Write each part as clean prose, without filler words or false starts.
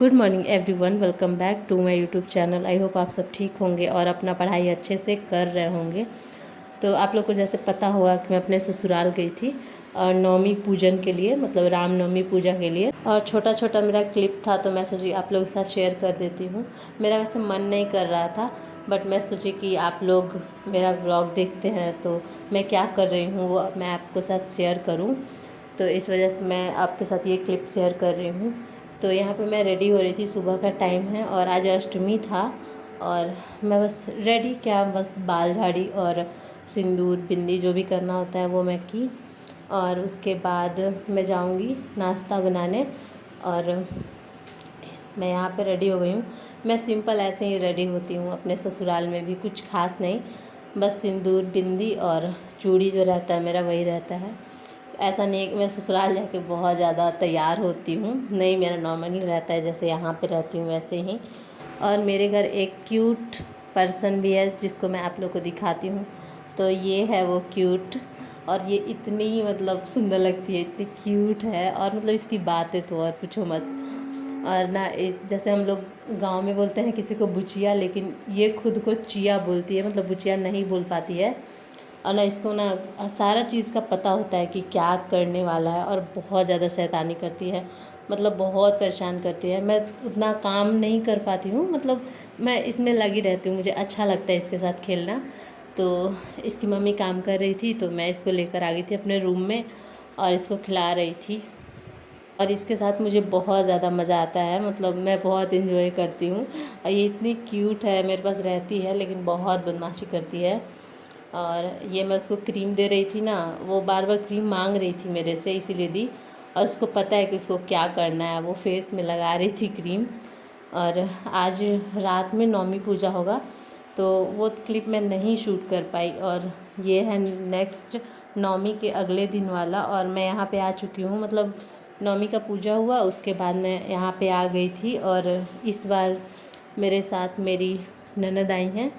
Good morning everyone, welcome back to my YouTube channel. I hope आप सब ठीक होंगे और अपना पढ़ाई अच्छे से कर रहे होंगे। तो आप लोग को जैसे पता होगा कि मैं अपने ससुराल गई थी और नवमी पूजन के लिए, मतलब रामनवमी पूजा के लिए। और छोटा छोटा मेरा क्लिप था तो मैं सोची आप लोगों के साथ शेयर कर देती हूँ। मेरा वैसे मन नहीं कर रहा था, बट मैं सोची कि आप लोग मेरा व्लॉग देखते हैं तो मैं क्या कर रही हूँ वो मैं आपके साथ शेयर करूँ। तो इस वजह से मैं आपके साथ ये क्लिप शेयर कर रही हूँ। तो यहाँ पे मैं रेडी हो रही थी, सुबह का टाइम है और आज अष्टमी था। और मैं बस रेडी क्या, बस बाल झाड़ी और सिंदूर बिंदी जो भी करना होता है वो मैं की। और उसके बाद मैं जाऊँगी नाश्ता बनाने। और मैं यहाँ पे रेडी हो गई हूँ। मैं सिंपल ऐसे ही रेडी होती हूँ अपने ससुराल में भी, कुछ खास नहीं, बस सिंदूर बिंदी और चूड़ी जो रहता है मेरा वही रहता है। ऐसा नहीं है कि मैं ससुराल जाके बहुत ज़्यादा तैयार होती हूँ, नहीं, मेरा नॉर्मल ही रहता है जैसे यहाँ पे रहती हूँ वैसे ही। और मेरे घर एक क्यूट पर्सन भी है जिसको मैं आप लोग को दिखाती हूँ। तो ये है वो क्यूट, और ये इतनी मतलब सुंदर लगती है, इतनी क्यूट है, और मतलब इसकी बातें तो और पूछो मत। और ना जैसे हम लोग गांव में बोलते हैं किसी को बुचिया, लेकिन ये खुद को चिया बोलती है, मतलब बुचिया नहीं बोल पाती है। और ना इसको ना सारा चीज़ का पता होता है कि क्या करने वाला है, और बहुत ज़्यादा शैतानी करती है, मतलब बहुत परेशान करती है। मैं उतना काम नहीं कर पाती हूँ, मतलब मैं इसमें लगी रहती हूँ, मुझे अच्छा लगता है इसके साथ खेलना। तो इसकी मम्मी काम कर रही थी तो मैं इसको लेकर आ गई थी अपने रूम में और इसको खिला रही थी। और इसके साथ मुझे बहुत ज़्यादा मज़ा आता है, मतलब मैं बहुत इन्जॉय करती हूँ। और ये इतनी क्यूट है, मेरे पास रहती है लेकिन बहुत बदमाशी करती है। और ये मैं उसको क्रीम दे रही थी ना, वो बार बार क्रीम मांग रही थी मेरे से, इसीलिए दी। और उसको पता है कि उसको क्या करना है, वो फेस में लगा रही थी क्रीम। और आज रात में नवमी पूजा होगा तो वो क्लिप मैं नहीं शूट कर पाई। और ये है नेक्स्ट नवमी के अगले दिन वाला, और मैं यहाँ पे आ चुकी हूँ, मतलब नवमी का पूजा हुआ उसके बाद मैं यहाँ पे आ गई थी। और इस बार मेरे साथ मेरी ननद आई हैं,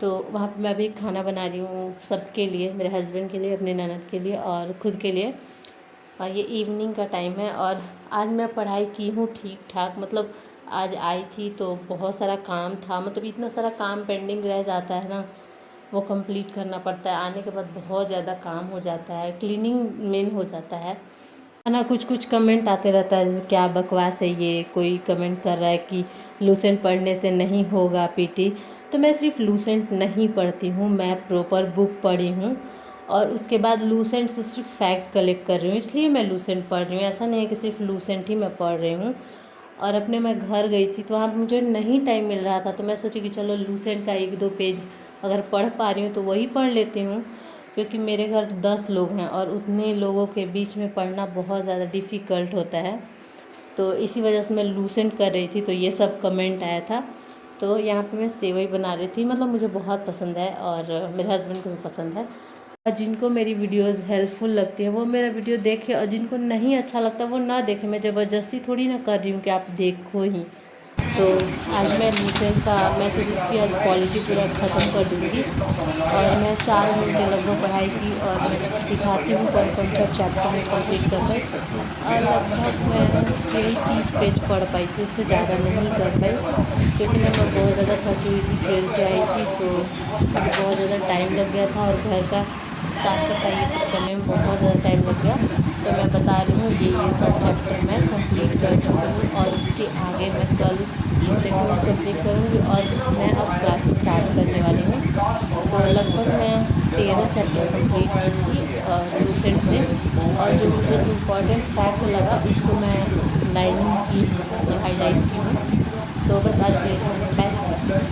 तो वहाँ पे मैं अभी खाना बना रही हूँ सबके लिए, मेरे हस्बैंड के लिए, अपने ननद के लिए और ख़ुद के लिए। और ये इवनिंग का टाइम है और आज मैं पढ़ाई की हूँ ठीक ठाक, मतलब आज आई थी तो बहुत सारा काम था, मतलब इतना सारा काम पेंडिंग रह जाता है ना, वो कंप्लीट करना पड़ता है। आने के बाद बहुत ज़्यादा काम हो जाता है, क्लीनिंग मेन हो जाता है ना। कुछ कुछ कमेंट आते रहता है, जैसे क्या बकवास है ये, कोई कमेंट कर रहा है कि लूसेंट पढ़ने से नहीं होगा पीटी। तो मैं सिर्फ लूसेंट नहीं पढ़ती हूँ, मैं प्रॉपर बुक पढ़ी हूँ और उसके बाद लूसेंट से सिर्फ फैक्ट कलेक्ट कर रही हूँ, इसलिए मैं लूसेंट पढ़ रही हूँ। ऐसा नहीं है कि सिर्फ लूसेंट ही मैं पढ़ रही हूँ। और अपने मैं घर गई थी तो वहाँ पर मुझे नहीं टाइम मिल रहा था, तो मैं सोची कि चलो लूसेंट का 1-2 पेज अगर पढ़ पा रही हूँ तो वही पढ़ लेती हूँ, क्योंकि मेरे घर 10 लोग हैं और उतने लोगों के बीच में पढ़ना बहुत ज़्यादा डिफ़िकल्ट होता है। तो इसी वजह से मैं लूसेंट कर रही थी, तो ये सब कमेंट आया था। तो यहाँ पे मैं सेवई बना रही थी, मतलब मुझे बहुत पसंद है और मेरे हस्बैंड को भी पसंद है। और जिनको मेरी वीडियोस हेल्पफुल लगती हैं वो मेरा वीडियो देखें, और जिनको नहीं अच्छा लगता वो ना देखें। मैं ज़बरदस्ती थोड़ी ना कर रही हूँ कि आप देखो ही। तो आज मैं लूसेंट का मैं सोची कि आज पॉलिटी पूरा ख़त्म कर दूँगी। और मैं 4 घंटे लगभग पढ़ाई की और मैं दिखाती हूँ कौन कौन सा चैप्टर में कंप्लीट कर पाई। और लगभग मैं यही 30 पेज पढ़ पाई थी, उससे ज़्यादा नहीं कर पाई, क्योंकि ना मैं बहुत ज़्यादा थकी हुई थी, ट्रेन से आई थी तो मुझे बहुत ज़्यादा टाइम लग गया था और घर का साफ़ सफाई ये सब करने में बहुत ज़्यादा टाइम लग गया। तो मैं बता रही हूँ ये सब चैप्टर मैं कंप्लीट कर चुकी हूँ और उसके आगे मैं कल देखूँगी कंप्लीट करूँगी और मैं अब क्लास स्टार्ट करने वाली हूँ। तो लगभग मैं 13 चैप्टर कंप्लीट की थी लूसेंट से, और जो मुझे इम्पोर्टेंट फैक्ट लगा उसको मैं लाइनिंग की हूँ, मतलब हाईलाइट की हूँ। तो बस आज के लिए इतना ही, बाय।